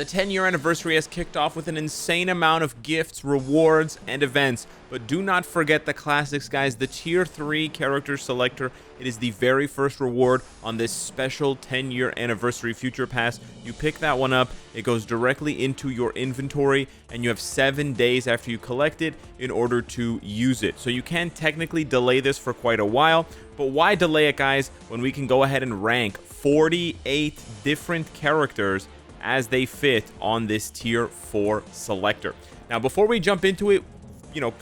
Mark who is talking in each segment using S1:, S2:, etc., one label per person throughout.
S1: The 10-year anniversary has kicked off with an insane amount of gifts, rewards, and events, but do not forget the classics, guys. The Tier 3 character selector, it is the very first reward on this special 10-year anniversary future pass. You pick that one up, it goes directly into your inventory, and you have 7 days after you collect it in order to use it. So you can technically delay this for quite a while, but why delay it, guys, when we can go ahead and rank 48 different characters as they fit on this Tier 4 selector. Now, before we jump into it,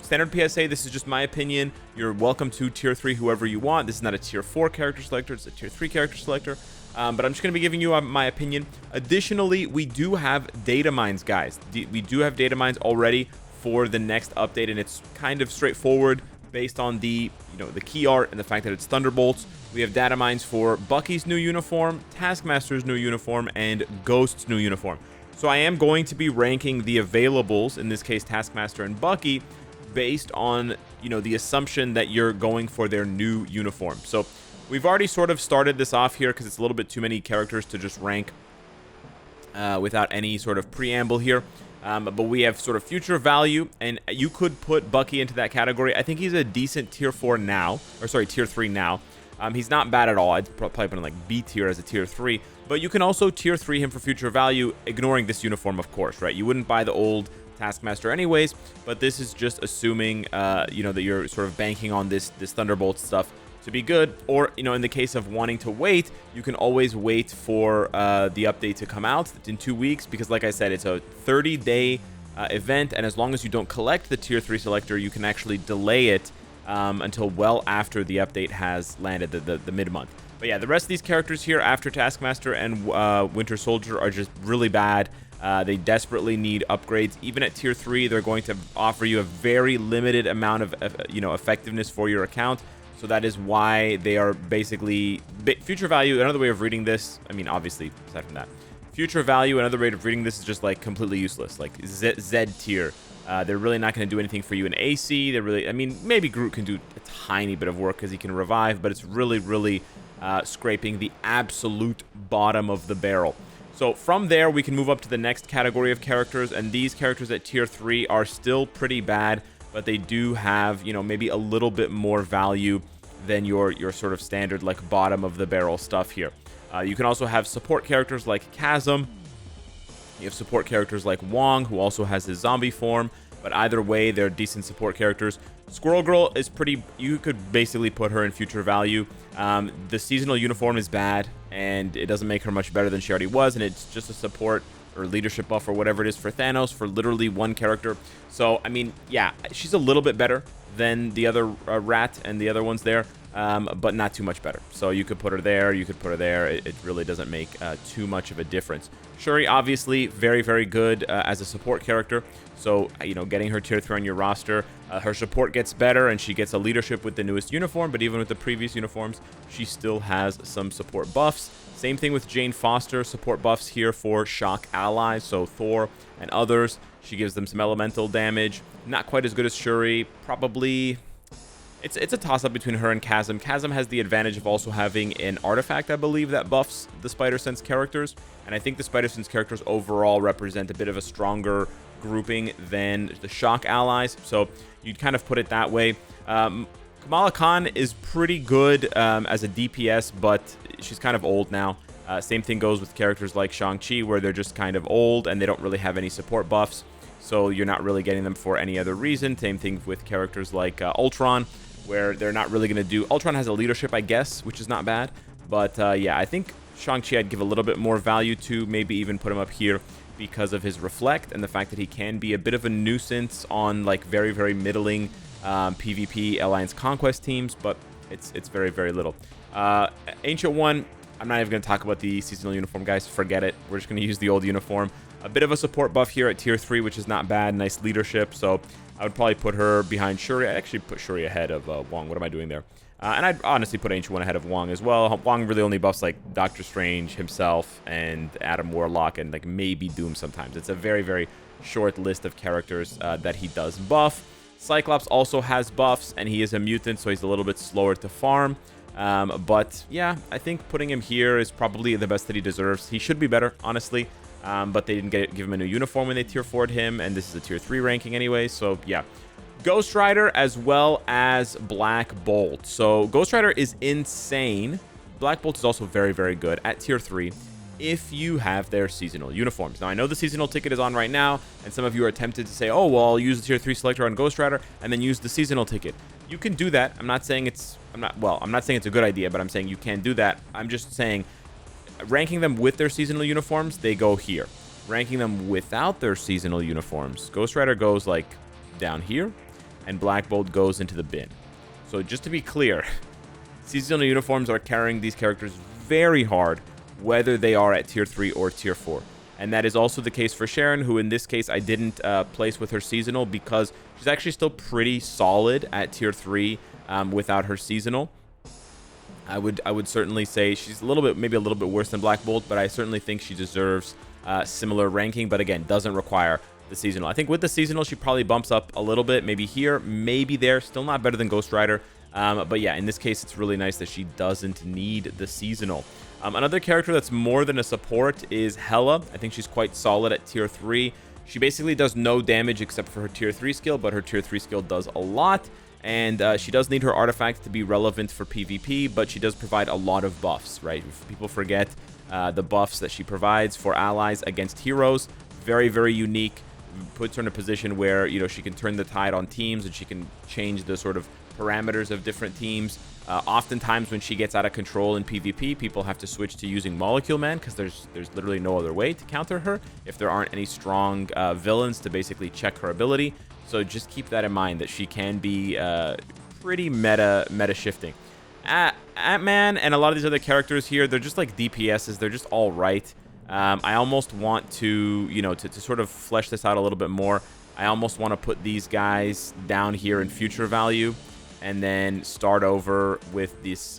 S1: standard PSA, this is just my opinion. You're welcome to Tier 3 whoever you want. This is not a Tier 4 character selector, it's a Tier 3 character selector. But I'm just going to be giving you my opinion. Additionally, we do have data mines, guys. We do have data mines already for the next update, and it's kind of straightforward based on the the key art and the fact that it's Thunderbolts. We have data mines for Bucky's new uniform, Taskmaster's new uniform, and Ghost's new uniform. So I am going to be ranking the availables, in this case Taskmaster and Bucky, based on the assumption that you're going for their new uniform. So we've already sort of started this off here because it's a little bit too many characters to just rank without any sort of preamble here. But we have sort of future value, and you could put Bucky into that category. I think he's a decent Tier 4 now, or sorry, Tier 3 now. He's not bad at all. I'd probably put him like B tier as a Tier 3, but you can also Tier 3 him for future value, ignoring this uniform, of course, right? You wouldn't buy the old Taskmaster anyways, but this is just assuming, that you're sort of banking on this Thunderbolt stuff to be good, or in the case of wanting to wait, you can always wait for the update to come out in 2 weeks, because like I said, it's a 30-day event, and as long as you don't collect the Tier 3 selector, you can actually delay it until well after the update has landed, the mid-month. But yeah, the rest of these characters here after Taskmaster and Winter Soldier are just really bad. They desperately need upgrades. Even at Tier 3, they're going to offer you a very limited amount of effectiveness for your account. So that is why they are basically future value. Another way of reading this, I mean, obviously, aside from that, future value, another way of reading this is just like completely useless, like Z tier. They're really not going to do anything for you in AC. They're really, I mean, maybe Groot can do a tiny bit of work because he can revive, but it's really scraping the absolute bottom of the barrel. So from there, we can move up to the next category of characters, and these characters at Tier 3 are still pretty bad, but they do have, maybe a little bit more value than your sort of standard, like, bottom of the barrel stuff here. You can also have support characters like Chasm. You have support characters like Wong, who also has his zombie form, but either way, they're decent support characters. Squirrel Girl is pretty, you could basically put her in future value. The seasonal uniform is bad, and it doesn't make her much better than she already was, and it's just a support or leadership buff or whatever it is for Thanos for literally one character. So, I mean, yeah, she's a little bit better than the other Rat and the other ones there, but not too much better. So you could put her there, you could put her there. It really doesn't make too much of a difference. Shuri, obviously, very good as a support character. So, getting her Tier 3 on your roster, her support gets better, and she gets a leadership with the newest uniform, but even with the previous uniforms, she still has some support buffs. Same thing with Jane Foster, support buffs here for shock allies, so Thor and others. She gives them some elemental damage. Not quite as good as Shuri, probably. It's a toss-up between her and Chasm. Chasm has the advantage of also having an artifact, I believe, that buffs the Spider-Sense characters. And I think the Spider-Sense characters overall represent a bit of a stronger grouping than the Shock allies. So you'd kind of put it that way. Kamala Khan is pretty good as a DPS, but she's kind of old now. Same thing goes with characters like Shang-Chi, where they're just kind of old and they don't really have any support buffs. So you're not really getting them for any other reason. Same thing with characters like Ultron, where they're not really going to do... Ultron has a leadership, I guess, which is not bad. But yeah, I think Shang-Chi I'd give a little bit more value to, maybe even put him up here because of his Reflect and the fact that he can be a bit of a nuisance on like very middling PvP Alliance Conquest teams, but it's very little. Ancient One, I'm not even going to talk about the seasonal uniform, guys. Forget it. We're just going to use the old uniform. A bit of a support buff here at Tier 3, which is not bad. Nice leadership, so I would probably put her behind Shuri. I actually put Shuri ahead of Wong. What am I doing there? And I'd honestly put Ancient One ahead of Wong as well. Wong really only buffs like Doctor Strange himself and Adam Warlock and like maybe Doom sometimes. It's a very short list of characters that he does buff. Cyclops also has buffs, and he is a mutant, so he's a little bit slower to farm. But yeah, I think putting him here is probably the best that he deserves. He should be better, honestly. but they didn't give him a new uniform when they tier 4'd him, and this is a tier 3 ranking anyway, so yeah. Ghost Rider as well as Black Bolt. So Ghost Rider is insane. Black Bolt is also very, very good at tier 3 if you have their seasonal uniforms. Now, I know the seasonal ticket is on right now, and some of you are tempted to say, oh, well, I'll use the tier 3 selector on Ghost Rider and then use the seasonal ticket. You can do that. I'm not saying it's a good idea, but I'm saying you can do that. I'm just saying ranking them with their seasonal uniforms, they go here. Ranking them without their seasonal uniforms, Ghost Rider goes like down here, and Black Bolt goes into the bin. So just to be clear, seasonal uniforms are carrying these characters very hard, whether they are at tier 3 or tier 4. And that is also the case for Sharon, who in this case I didn't place with her seasonal because she's actually still pretty solid at tier 3 without her seasonal. I would certainly say she's maybe a little bit worse than Black Bolt, but I certainly think she deserves similar ranking, but again, doesn't require the seasonal. I think with the seasonal, she probably bumps up a little bit, maybe here, maybe there. Still not better than Ghost Rider. But yeah, in this case, it's really nice that she doesn't need the seasonal. Another character that's more than a support is Hela. I think she's quite solid at tier 3. She basically does no damage except for her tier 3 skill, but her tier 3 skill does a lot. And she does need her artifact to be relevant for PvP, but she does provide a lot of buffs, right? If people forget the buffs that she provides for allies against heroes. Very, very unique. Puts her in a position where, you know, she can turn the tide on teams and she can change the sort of parameters of different teams. Oftentimes when she gets out of control in PvP, people have to switch to using Molecule Man because there's literally no other way to counter her if there aren't any strong villains to basically check her ability. So just keep that in mind, that she can be pretty meta shifting. Ant-Man and a lot of these other characters here, they're just like DPSs. They're just all right. I almost want to, you know, to sort of flesh this out a little bit more. I almost want to put these guys down here in future value and then start over with this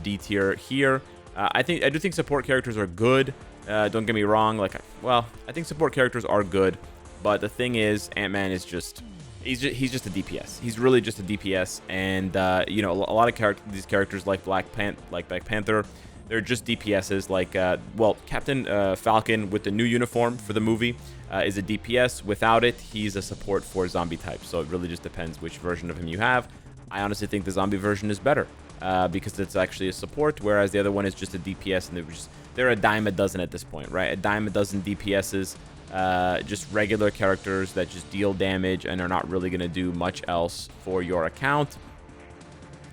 S1: D tier here. I do think support characters are good. Don't get me wrong. I think support characters are good, but the thing is, Ant-Man is just he's just a DPS. He's really just a DPS, and you know, a lot of these characters like Black Panther. They're just DPSs, Captain Falcon with the new uniform for the movie is a DPS. Without it, he's a support for zombie type. So it really just depends which version of him you have. I honestly think the zombie version is better because it's actually a support, whereas the other one is just a DPS, and they're a dime a dozen at this point, right? A dime a dozen DPSs, just regular characters that just deal damage and are not really going to do much else for your account.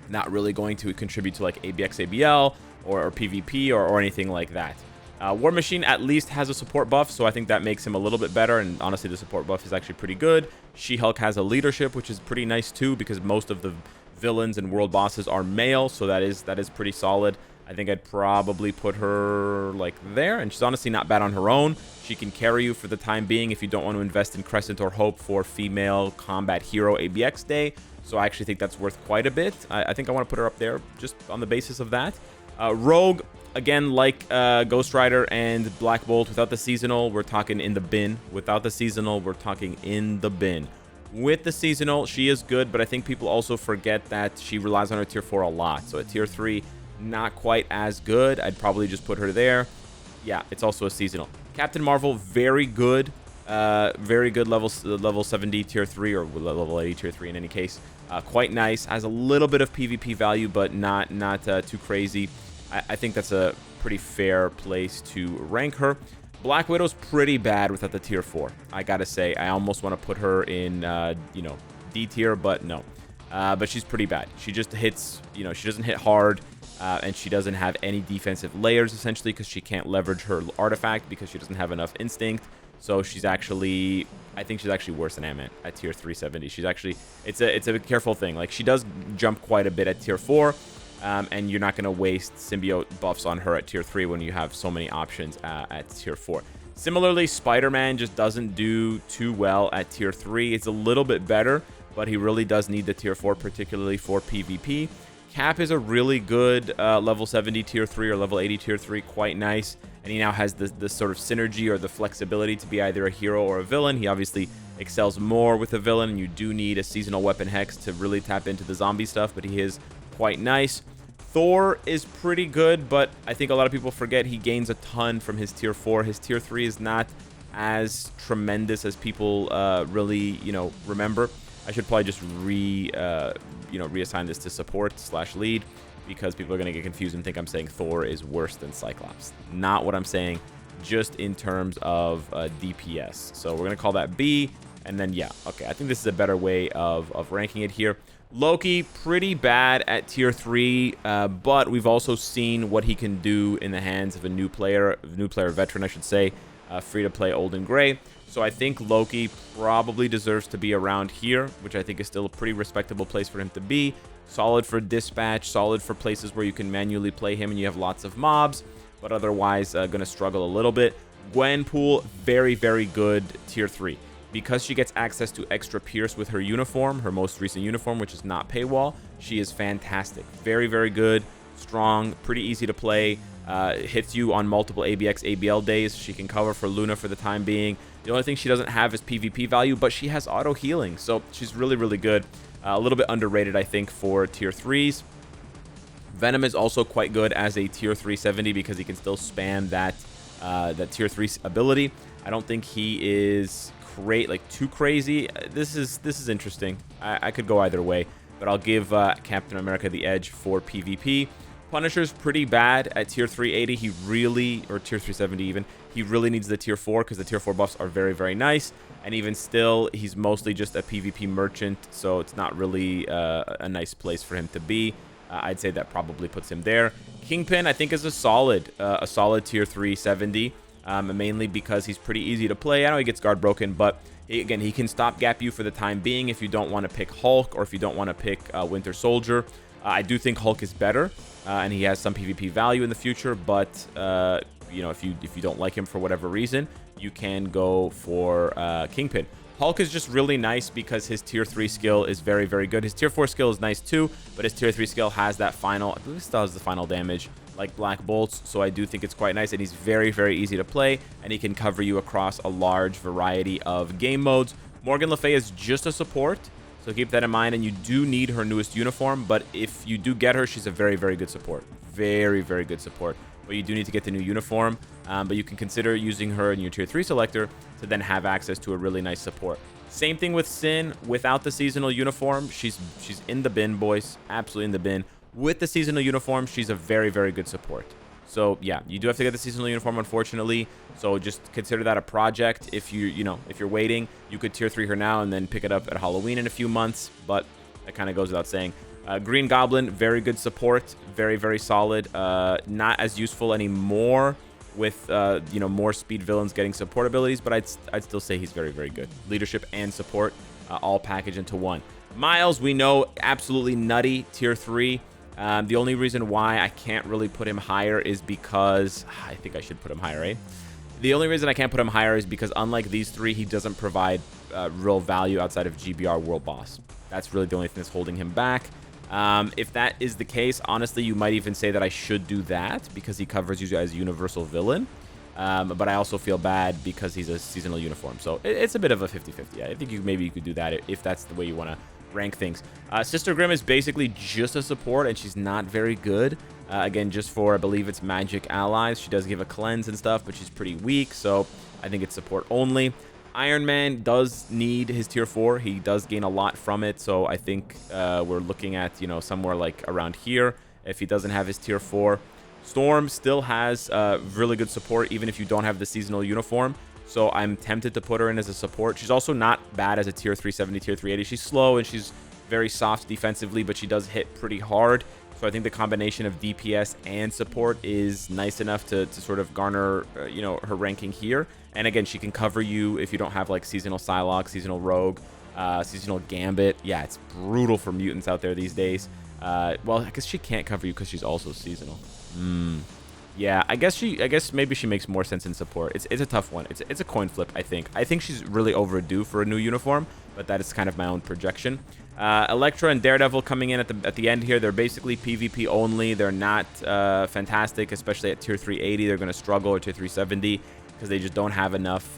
S1: Not really going to contribute to like ABX, ABL, or PvP or anything like that. War Machine at least has a support buff, so I think that makes him a little bit better, and honestly the support buff is actually pretty good. She-Hulk has a leadership, which is pretty nice too, because most of the villains and world bosses are male, so that is pretty solid. I think I'd probably put her like there, and she's honestly not bad on her own. She can carry you for the time being if you don't want to invest in Crescent or Hope for female combat hero ABX day, so I actually think that's worth quite a bit. I think I want to put her up there just on the basis of that. Rogue, again, like Ghost Rider and Black Bolt, without the seasonal, we're talking in the bin. Without the seasonal, we're talking in the bin. With the seasonal, she is good, but I think people also forget that she relies on her tier 4 a lot. So at tier 3, not quite as good. I'd probably just put her there. Yeah, it's also a seasonal. Captain Marvel, very good. Very good level 70 tier 3 or level 80 tier 3 in any case. Quite nice. Has a little bit of PvP value, but not too crazy. I think that's a pretty fair place to rank her. Black Widow's pretty bad without the tier 4. I gotta say, I almost want to put her in, you know, D tier, but no. But she's pretty bad. She just hits, you know, she doesn't hit hard, and she doesn't have any defensive layers, essentially, because she can't leverage her artifact because she doesn't have enough instinct. So she's actually, I think she's actually worse than Ant-Man at tier 370. She's actually, it's a careful thing. Like, she does jump quite a bit at tier 4. And you're not going to waste symbiote buffs on her at tier 3 when you have so many options at tier 4. Similarly, Spider-Man just doesn't do too well at tier 3. It's a little bit better, but he really does need the tier 4, particularly for PvP. Cap is a really good level 70 tier 3 or level 80 tier 3, quite nice. And he now has the sort of synergy or the flexibility to be either a hero or a villain. He obviously excels more with a villain, and you do need a seasonal weapon hex to really tap into the zombie stuff, but he is quite nice. Thor is pretty good, but I think a lot of people forget he gains a ton from his tier 4. His tier 3 is not as tremendous as people really, remember. I should probably just reassign this to support/lead, because people are going to get confused and think I'm saying Thor is worse than Cyclops. Not what I'm saying, just in terms of DPS. So we're going to call that B, and then, yeah, okay. I think this is a better way of ranking it here. Loki, pretty bad at tier 3, but we've also seen what he can do in the hands of a new player veteran, I should say, free-to-play old and gray. So I think Loki probably deserves to be around here, which I think is still a pretty respectable place for him to be. Solid for dispatch, solid for places where you can manually play him and you have lots of mobs, but otherwise going to struggle a little bit. Gwenpool, very, very good tier 3. Because she gets access to extra Pierce with her uniform, her most recent uniform, which is not paywall, she is fantastic. Very, very good, strong, pretty easy to play. Hits you on multiple ABX, ABL days. She can cover for Luna for the time being. The only thing she doesn't have is PvP value, but she has auto healing, so she's really, really good. A little bit underrated, I think, for tier 3s. Venom is also quite good as a tier 370 because he can still spam that tier 3 ability. I don't think he is too crazy. This is interesting. I could go either way, but I'll give Captain America the edge for PvP. Punisher's pretty bad at tier 380. Or tier 370 even. He really needs the tier 4 because the tier 4 buffs are very, very nice. And even still, he's mostly just a PvP merchant, so it's not really a nice place for him to be. I'd say that probably puts him there. Kingpin, I think, is a solid tier 370, mainly because he's pretty easy to play. I know he gets guard broken, but again, he can stopgap you for the time being if you don't want to pick Hulk or if you don't want to pick Winter Soldier. I do think Hulk is better, and he has some PvP value in the future, but if you don't like him for whatever reason, you can go for Kingpin. Hulk is just really nice because his tier 3 skill is very, very good. His tier 4 skill is nice too, but his tier 3 skill has that final, I believe it still has the final damage, like Black Bolts, so I do think it's quite nice, and he's very, very easy to play, and he can cover you across a large variety of game modes. Morgan Le Fay is just a support, so keep that in mind, and you do need her newest uniform, but if you do get her, she's a very, very good support. Very, very good support. But you do need to get the new uniform, but you can consider using her in your tier 3 selector to then have access to a really nice support. Same thing with Sin. Without the seasonal uniform, she's in the bin, boys. Absolutely in the bin. With the seasonal uniform, she's a very, very good support. So yeah, you do have to get the seasonal uniform, unfortunately. So just consider that a project. If if you're waiting, you could tier 3 her now and then pick it up at Halloween in a few months. But that kind of goes without saying. Green Goblin, very good support, very, very solid. Not as useful anymore with more speed villains getting support abilities, but I'd still say he's very, very good. Leadership and support all packaged into one. Miles, we know, absolutely nutty tier 3. The only reason why I can't really put him higher is because I think I should put him higher, right? The only reason I can't put him higher is because unlike these 3, he doesn't provide real value outside of GBR World Boss. That's really the only thing that's holding him back. If that is the case, honestly, you might even say that I should do that because he covers you as universal villain. But I also feel bad because he's a seasonal uniform. So it's a bit of a 50-50. I think maybe you could do that if that's the way you want to rank things. Sister Grimm is basically just a support, and she's not very good. Again, just for, I believe it's magic allies. She does give a cleanse and stuff, but she's pretty weak. So I think it's support only. Iron Man does need his tier 4. He does gain a lot from it, so I think we're looking at, somewhere like around here if he doesn't have his tier 4. Storm still has really good support, even if you don't have the seasonal uniform, so I'm tempted to put her in as a support. She's also not bad as a tier 370, tier 380. She's slow, and she's very soft defensively, but she does hit pretty hard. So I think the combination of DPS and support is nice enough to sort of garner, her ranking here. And again, she can cover you if you don't have like seasonal Psylocke, seasonal Rogue, seasonal Gambit. Yeah, it's brutal for mutants out there these days. Well, I guess she can't cover you because she's also seasonal. Yeah, I guess maybe she makes more sense in support. It's a tough one. It's a coin flip, I think. I think she's really overdue for a new uniform, but that is kind of my own projection. Elektra and Daredevil coming in at the end here. They're basically PvP only. They're not fantastic, especially at tier 380. They're going to struggle, or tier 370, because they just don't have enough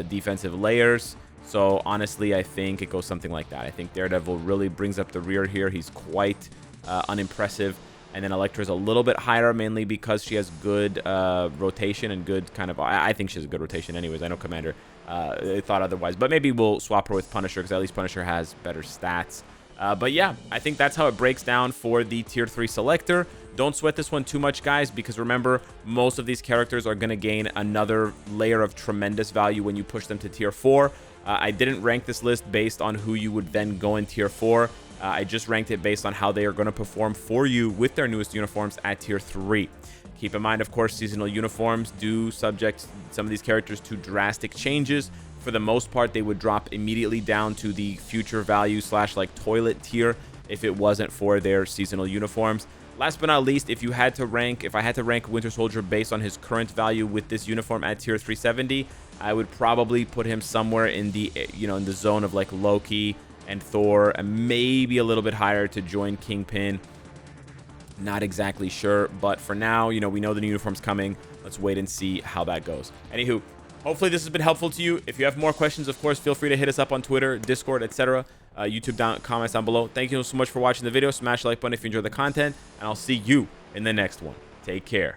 S1: defensive layers. So honestly, I think it goes something like that. I think Daredevil really brings up the rear here. He's quite unimpressive. And then Electra is a little bit higher, mainly because she has good rotation and good kind of... I think she has a good rotation anyways. I know Commander thought otherwise. But maybe we'll swap her with Punisher, because at least Punisher has better stats. But yeah, I think that's how it breaks down for the Tier 3 Selector. Don't sweat this one too much, guys, because remember, most of these characters are going to gain another layer of tremendous value when you push them to Tier 4. I didn't rank this list based on who you would then go in Tier 4. I just ranked it based on how they are going to perform for you with their newest uniforms at Tier 3. Keep in mind, of course, seasonal uniforms do subject some of these characters to drastic changes. For the most part, they would drop immediately down to the future value / like toilet tier if it wasn't for their seasonal uniforms. Last but not least, if I had to rank Winter Soldier based on his current value with this uniform at Tier 370, I would probably put him somewhere in the, in the zone of like Loki and Thor, and maybe a little bit higher to join Kingpin. Not exactly sure, but for now, we know the new uniform's coming. Let's wait and see how that goes. Anywho, hopefully this has been helpful to you. If you have more questions, of course, feel free to hit us up on Twitter, Discord, etc. YouTube comments down below. Thank you so much for watching the video. Smash the like button if you enjoyed the content, and I'll see you in the next one. Take care.